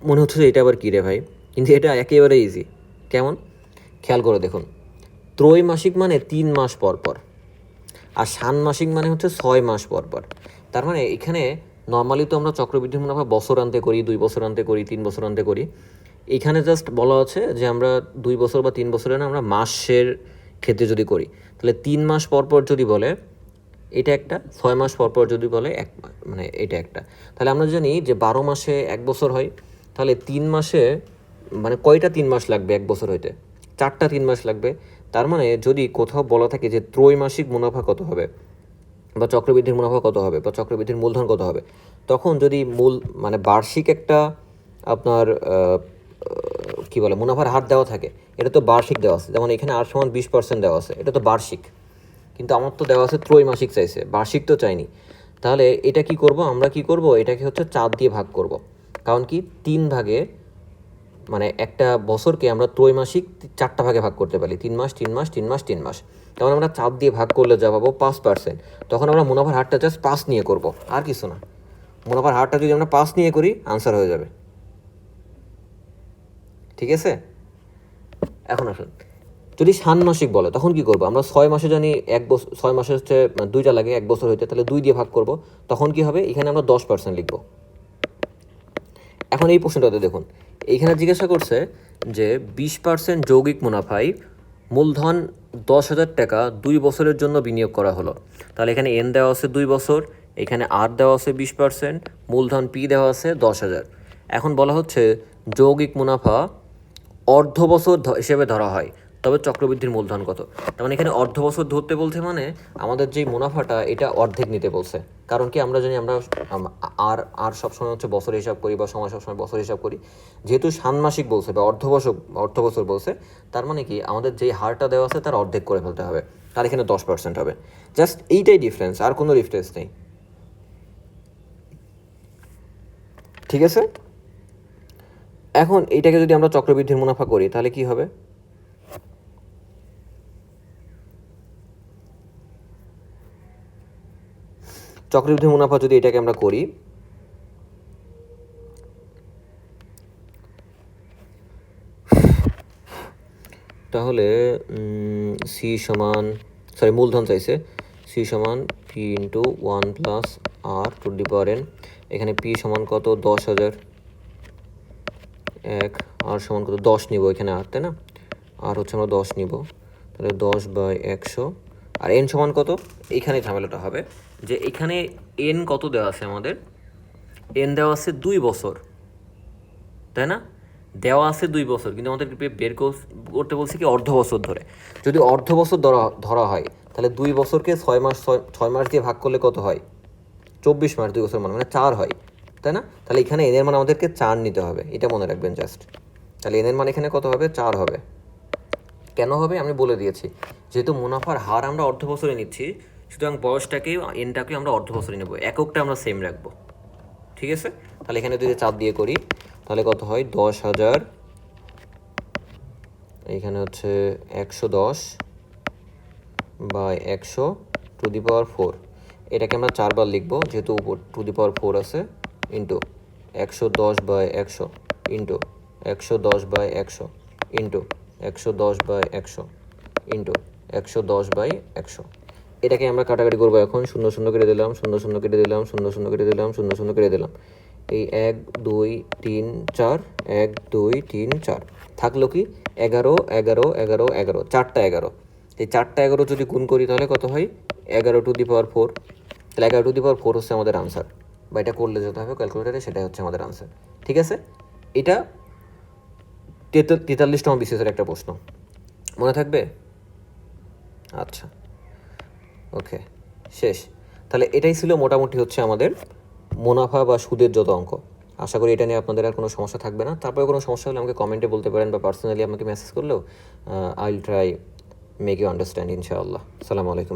মনে হচ্ছে যে এটা আবার কী রে ভাই, কিন্তু এটা একেবারে ইজি। কেমন? খেয়াল করে দেখুন, ত্রৈমাসিক মানে 3 মাস পর পর, আর ষান্মাসিক মানে হচ্ছে 6 মাস পর পর। তার মানে এখানে নর্মালি তো আমরা চক্রবৃদ্ধি মুনাফা বছরান্তে করি, 2 বছরান্তে করি, 3 বছরান্তে করি, এখানে জাস্ট বলা আছে যে আমরা 2 বছর বা 3 বছরে না, আমরা মাসের ক্ষেত্রে যদি করি, তাহলে 3 মাস পর পর যদি বলে এটা একটা, 6 মাস পর পর যদি বলে মানে এটা একটা, তাহলে আমরা জানি যে 12 মাসে 1 বছর হয়, তাহলে 3 মাসে মানে কয়টা 3 মাস লাগবে 1 বছর হইতে, 4টা 3 মাস লাগবে। তার মানে যদি কোথাও বলা থাকে যে ত্রৈমাসিক মুনাফা কত হবে বা চক্রবৃদ্ধির মুনাফা কত হবে বা চক্রবৃদ্ধির মূলধন কত হবে, তখন যদি মানে বার্ষিক একটা আপনার কী বলে মুনাফার হার দেওয়া থাকে, এটা তো বার্ষিক দেওয়া আছে, যেমন এখানে আর সমান 20% দেওয়া আছে, এটা তো বার্ষিক, কিন্তু আমার তো দেওয়া আছে ত্রৈমাসিক চাইছে, বার্ষিক তো চাইনি। তাহলে এটা কি করব, আমরা কি করব, এটাকে হচ্ছে 4 দিয়ে ভাগ করব, কারণ কি 3 ভাগে মানে একটা বছরকে আমরা ত্রৈমাসিক 4টা ভাগে ভাগ করতে পারি, 3 মাস 3 মাস 3 মাস 3 মাস, তখন আমরা 4 দিয়ে ভাগ করলে যা পাবো 5%, তখন আমরা মুনাফার হারটা জাস্ট 5 নিয়ে করব, আর কিছু না। মুনাফার হারটা যদি আমরা 5 নিয়ে করি আনসার হয়ে যাবে, ঠিক আছে। এখন আসুন যদি ষান্মাসিক বলে তখন কি করবো, আমরা 6 মাসে জানি 1 বছর, 6 মাসে হচ্ছে 2টা লাগে 1 বছর হইতে, তাহলে 2 দিয়ে ভাগ করব, তখন কি হবে, এখানে আমরা 10% লিখব। এখন এই প্রশ্নটাতে দেখুন, এইখানে জিজ্ঞাসা করছে যে 20% যৌগিক মুনাফায় মূলধন 10,000 টাকা 2 বছরের জন্য বিনিয়োগ করা হলো। তাহলে এখানে এন দেওয়া আছে 2 বছর, এখানে আর দেওয়া আছে 20%, মূলধন পি দেওয়া আছে 10,000। এখন বলা হচ্ছে যৌগিক মুনাফা অর্ধ বছর হিসেবে ধরা হয়, তবে চক্রবৃদ্ধির মূলধন কত। তার মানে এখানে অর্ধ বছর ধরতে বলছে, মানে আমাদের যেই মুনাফাটা এটা অর্ধেক নিতে বলছে। কারণ কি আমরা জানি আমরা আর সবসময় হচ্ছে বছর হিসাব করি বা সময় সবসময় বছর হিসাব করি, যেহেতু ষান্মাসিক বলছে বা অর্ধ বছর বলছে, তার মানে কি আমাদের যেই হারটা দেওয়া আছে তার অর্ধেক করে ফেলতে হবে, তার এখানে 10% হবে। জাস্ট এইটাই ডিফারেন্স, আর কোনো ডিফারেন্স নেই, ঠিক আছে। এখন এইটাকে যদি আমরা চক্রবৃদ্ধির মুনাফা করি তাহলে কি হবে, চক্রবৃদ্ধি মুনাফা যদি এটাকে আমরা করি, তাহলে সি সমান, মূলধন চাইছে, সি সমান P into 1 plus R to the power N. এখানে পি সমান কত, 10,000, এক আর সমান কত, 10 নিব এখানে, আর তাই না, আর হচ্ছে আমরা 10 নিব, তাহলে 10/100। আর এন সমান কত, এইখানে ঝামেলাটা হবে যে এখানে এন কত দেওয়া আছে আমাদের, এন দেওয়া আছে 2 বছর, তাই না, দেওয়া আছে 2 বছর, কিন্তু আমাদের বের করতে বলছে কি অর্ধ বছর ধরে। যদি অর্ধ বছর ধরা হয় তাহলে 2 বছরকে 6 মাস দিয়ে ভাগ করলে কত হয়, 24 মাস, 2 বছর মানে 4 হয়, তাই না। তাহলে এখানে এনের মান আমাদেরকে 4 নিতে হবে, এটা মনে রাখবেন জাস্ট। তাহলে এনের মান এখানে কত হবে, 4 হবে। কেন হবে আমি বলে দিয়েছি, যেহেতু মুনাফার হার আমরা অর্ধ বছরে নিচ্ছি, সুতরাং বয়সটাকেও এনটাকেও আমরা অর্ধ বছরে নেব, এককটা আমরা সেম রাখবো, ঠিক আছে। তাহলে এখানে যদি 4 দিয়ে করি তাহলে কত হয়, 10,000, এইখানে হচ্ছে 110/100 টু দি পাওয়ার 4। এটাকে আমরা 4 বার লিখবো যেহেতু উপর টু দি পাওয়ার 4 আছে, ইন্টু 110/100 ইন্টু 110/100 ইন্টু 110/100 ইন্টু 110/100। এটাকে আমরা কাটাকাটি করবো এখন, 0 0 কেটে দিলাম, 0 0 কেটে দিলাম, 0 0 কেটে দিলাম, 0 0 কেটে দিলাম, এই 1 2 3 4, 1 2 3 4 থাকলো কি 11 11 11 11, 4টা 11। এই 4টা 11 যদি গুণ করি তাহলে কত হয়, 11 টু দি পাওয়ার 4। তাহলে 11 টু দি পাওয়ার 4 হচ্ছে আমাদের আনসার, বা এটা করলে যেতে হবে ক্যালকুলেটারে, সেটাই হচ্ছে আমাদের আনসার, ঠিক আছে। এটা 43তম বিসিএসের একটা প্রশ্ন, মনে থাকবে? আচ্ছা, ওকে, শেষ। তাহলে এটাই ছিল মোটামুটি হচ্ছে আমাদের মুনাফা বা সুদের যত অঙ্ক। আশা করি এটা নিয়ে আপনাদের আর কোনো সমস্যা থাকবে না। তারপরে কোনো সমস্যা হলে আমাকে কমেন্টে বলতে পারেন, বা পার্সোনালি আমাকে মেসেজ করলেও I will try make you understand ইনশাআল্লাহ। আসসালামু আলাইকুম।